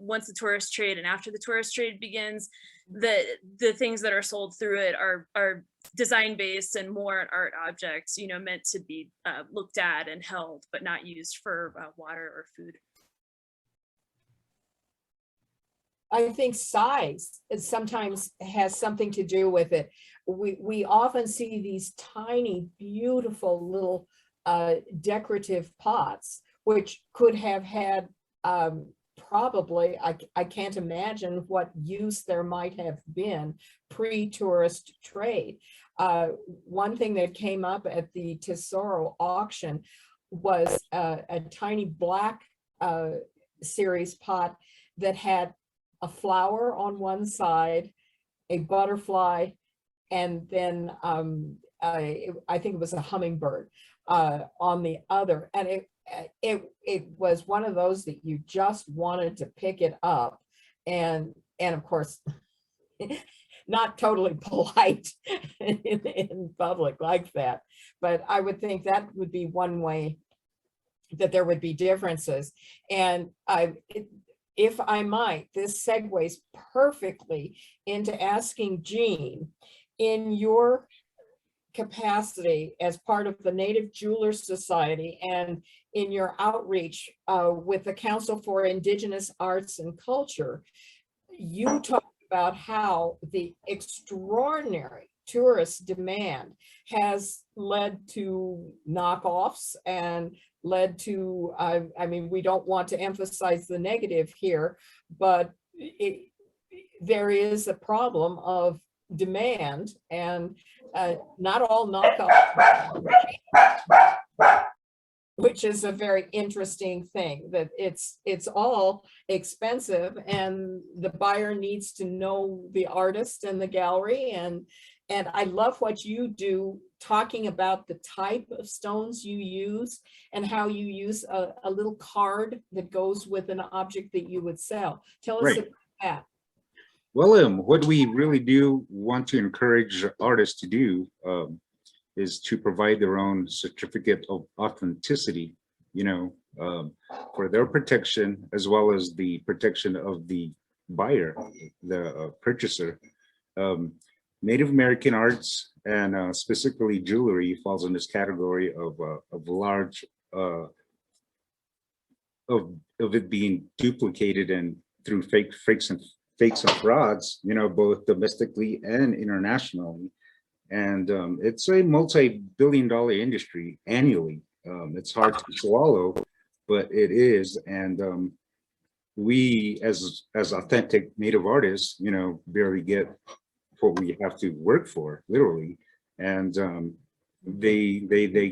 once the tourist trade and after the tourist trade begins, the things that are sold through it are design based and more an art objects, you know, meant to be looked at and held, but not used for water or food. I think size sometimes has something to do with it. We often see these tiny, beautiful little decorative pots, which could have had probably, I can't imagine what use there might have been pre-tourist trade. One thing that came up at the Tesoro auction was a tiny black series pot that had a flower on one side, a butterfly, and then I think it was a hummingbird on the other. And it was one of those that you just wanted to pick it up, and of course not totally polite in public like that. But I would think that would be one way that there would be differences. And if I might, this segues perfectly into asking Jean, in your capacity as part of the Native Jewelers Society and in your outreach with the Council for Indigenous Arts and Culture, you talked about how the extraordinary tourist demand has led to knockoffs and led to, I mean, we don't want to emphasize the negative here, but there is a problem of demand, and not all knockoffs, which is a very interesting thing, that it's all expensive and the buyer needs to know the artist and the gallery. And I love what you do, talking about the type of stones you use and how you use a little card that goes with an object that you would sell. Tell us about that. Well, what we really do want to encourage artists to do is to provide their own certificate of authenticity, you know, for their protection, as well as the protection of the buyer, the purchaser. Native American arts and specifically jewelry falls in this category of large of it being duplicated and through fakes and frauds, you know, both domestically and internationally. And it's a multi-billion-dollar industry annually. It's hard to swallow, but it is. And we, as authentic Native artists, you know, barely get what we have to work for, literally. And they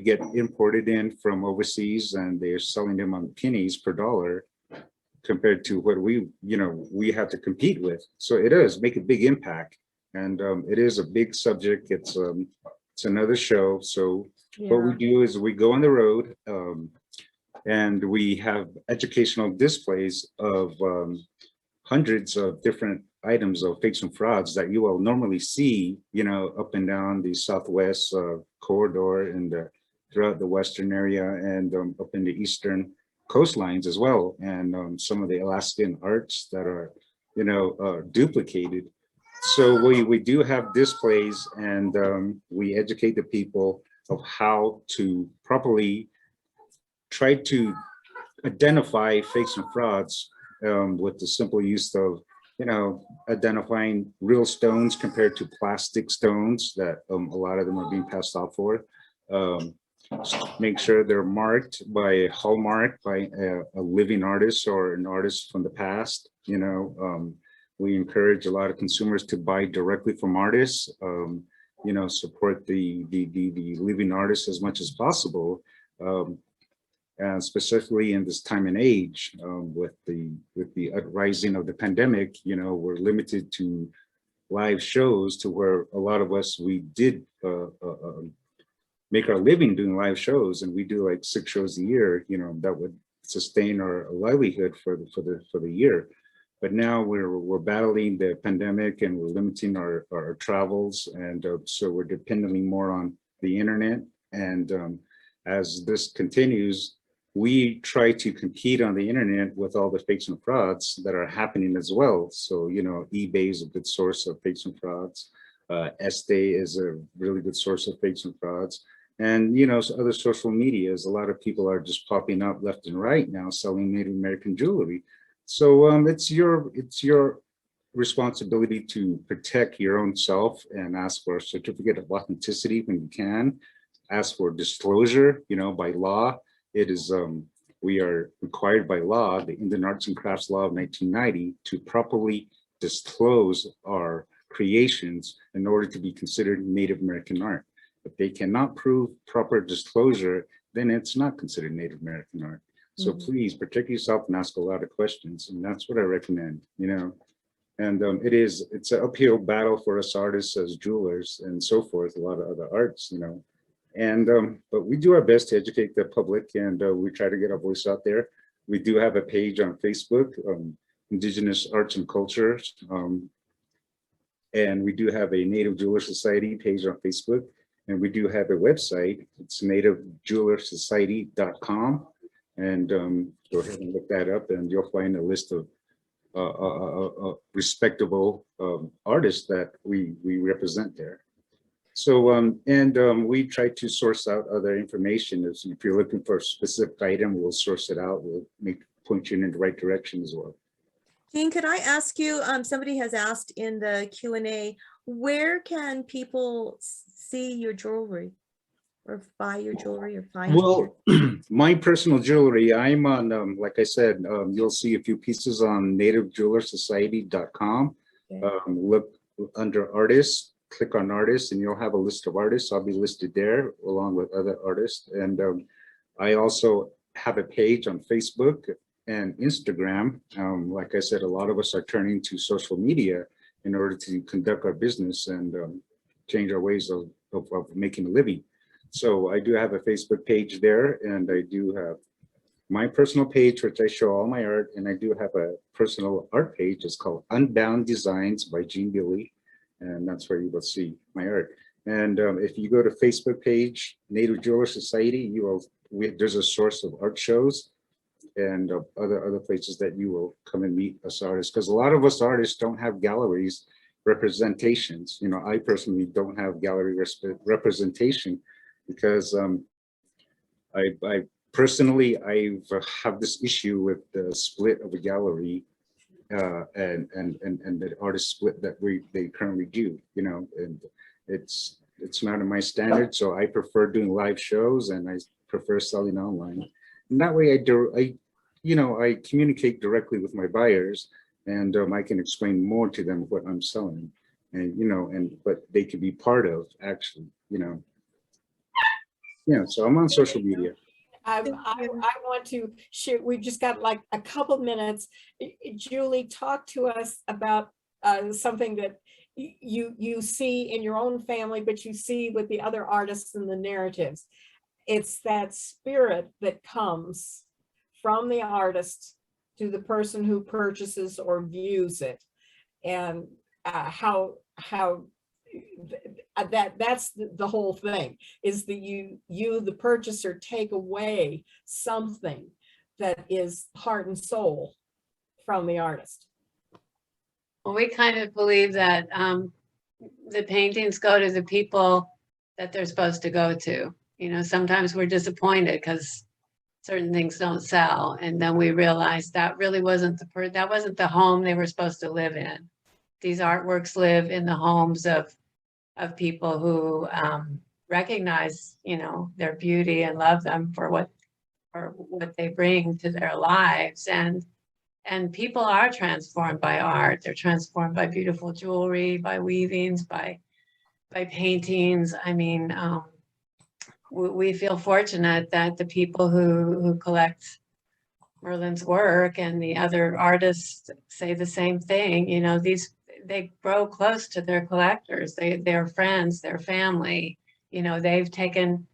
get imported in from overseas, and they're selling them on pennies per dollar compared to what we have to compete with. So it does make a big impact, and it is a big subject. It's another show. So what we do is we go on the road, and we have educational displays of hundreds of different items of fakes and frauds that you will normally see, you know, up and down the Southwest corridor and throughout the Western area, and up in the Eastern coastlines as well, and some of the Alaskan arts that are, you know, duplicated. So we do have displays, and we educate the people of how to properly try to identify fakes and frauds with the simple use of, you know, identifying real stones compared to plastic stones that a lot of them are being passed off for. make sure they're marked by hallmark by a living artist or an artist from the past. You know, we encourage a lot of consumers to buy directly from artists. You know, support the living artists as much as possible, and specifically in this time and age, with the rising of the pandemic. You know, we're limited to live shows, to where a lot of us, we did make our living doing live shows, and we do like 6 shows a year. You know, that would sustain our livelihood for the year. But now we're battling the pandemic, and we're limiting our travels, and so we're depending more on the internet. And as this continues, we try to compete on the internet with all the fakes and frauds that are happening as well. So, you know, eBay is a good source of fakes and frauds. Este is a really good source of fakes and frauds. And, you know, other social medias, a lot of people are just popping up left and right now selling Native American jewelry. So it's your responsibility to protect your own self and ask for a certificate of authenticity when you can. Ask for disclosure, you know, by law. It is, we are required by law, the Indian Arts and Crafts Law of 1990, to properly disclose our creations in order to be considered Native American art. If they cannot prove proper disclosure, then it's not considered Native American art. So please protect yourself and ask a lot of questions. And that's what I recommend, you know. And it's an uphill battle for us artists as jewelers and so forth, a lot of other arts, you know. And but we do our best to educate the public, and we try to get our voice out there. We do have a page on Facebook, Indigenous Arts and Cultures. And we do have a Native Jeweler Society page on Facebook. And we do have a website. It's nativejewelersociety.com. And go ahead and look that up, and you'll find a list of respectable artists that we represent there. So we try to source out other information. If you're looking for a specific item, we'll source it out. We'll point you in the right direction as well. Jean, could I ask you, somebody has asked in the Q&A, where can people see your jewelry or buy your jewelry or find Well, my personal jewelry, I'm on, like I said, you'll see a few pieces on nativejewelersociety.com. Okay. Look under artists, click on artists, and you'll have a list of artists. I'll be listed there along with other artists. And I also have a page on Facebook and Instagram. Like I said, a lot of us are turning to social media in order to conduct our business and change our ways of making a living. So I do have a Facebook page there, and I do have my personal page, which I show all my art, and I do have a personal art page. It's called Unbound Designs by Jean Billy, and that's where you will see my art. And if you go to Facebook page, Native Jeweler Society, there's a source of art shows and other places that you will come and meet us artists, because a lot of us artists don't have galleries representations. You know, I personally don't have gallery representation because I personally have this issue with the split of a gallery and the artist split that they currently do, you know, and it's not in my standard. So I prefer doing live shows, and I prefer selling online. And that way I communicate directly with my buyers, and I can explain more to them what I'm selling, and what they can be part of, actually, you know. Yeah, so I'm on social media. I want to share, we've just got like a couple minutes. Julie, talk to us about something that you see in your own family, but you see with the other artists and the narratives. It's that spirit that comes from the artist to the person who purchases or views it, and how that's the whole thing, is that you the purchaser take away something that is heart and soul from the artist. Well, we kind of believe that the paintings go to the people that they're supposed to go to. You know, sometimes we're disappointed because certain things don't sell, and then we realize that really wasn't the home they were supposed to live in. These artworks live in the homes of people who recognize, you know, their beauty and love them for what they bring to their lives. And people are transformed by art. They're transformed by beautiful jewelry, by weavings, by paintings. I mean, we feel fortunate that the people who collect Merlin's work and the other artists say the same thing. You know, they grow close to their collectors. They're friends, their family. You know, they've taken,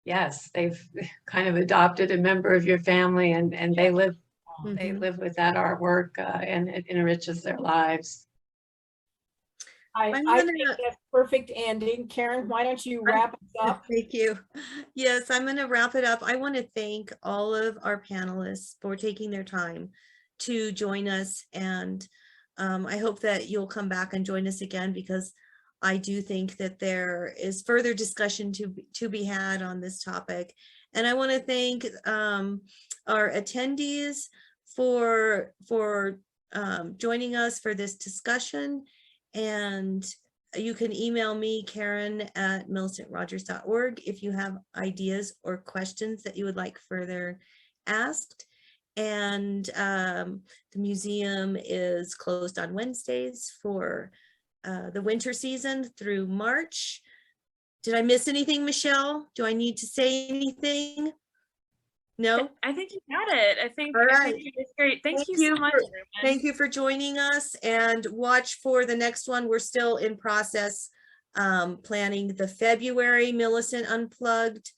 yes, they've kind of adopted a member of your family, and they live with that artwork, and it enriches their lives. I think that's perfect ending. Karen, why don't you wrap us up? Thank you. Yes, I'm going to wrap it up. I want to thank all of our panelists for taking their time to join us. And I hope that you'll come back and join us again, because I do think that there is further discussion to be had on this topic. And I want to thank our attendees for joining us for this discussion. And you can email me, Karen@millicentrogers.org, if you have ideas or questions that you would like further asked. And the museum is closed on Wednesdays for the winter season through March. Did I miss anything, Michelle? Do I need to say anything? No? I think you got it. I think, All right. I think you did great. Thank you so much, everyone. Thank you for joining us, and watch for the next one. We're still in process planning the February Millicent Unplugged,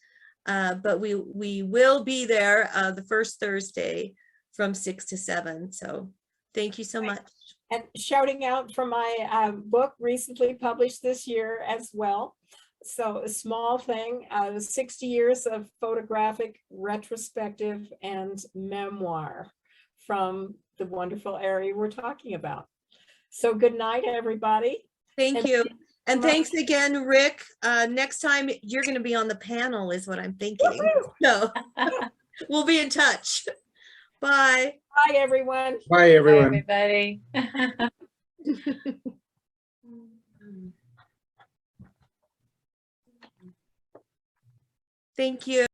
but we will be there the first Thursday from 6 to 7. So thank you so much. And shouting out from my book recently published this year as well. So a small thing, 60 years of photographic retrospective and memoir from the wonderful area we're talking about. So good night, everybody. Thank you. And thanks again, Rick. Next time you're going to be on the panel is what I'm thinking. So we'll be in touch. Bye. Bye, everyone. Bye, everyone. Bye, everybody. Thank you.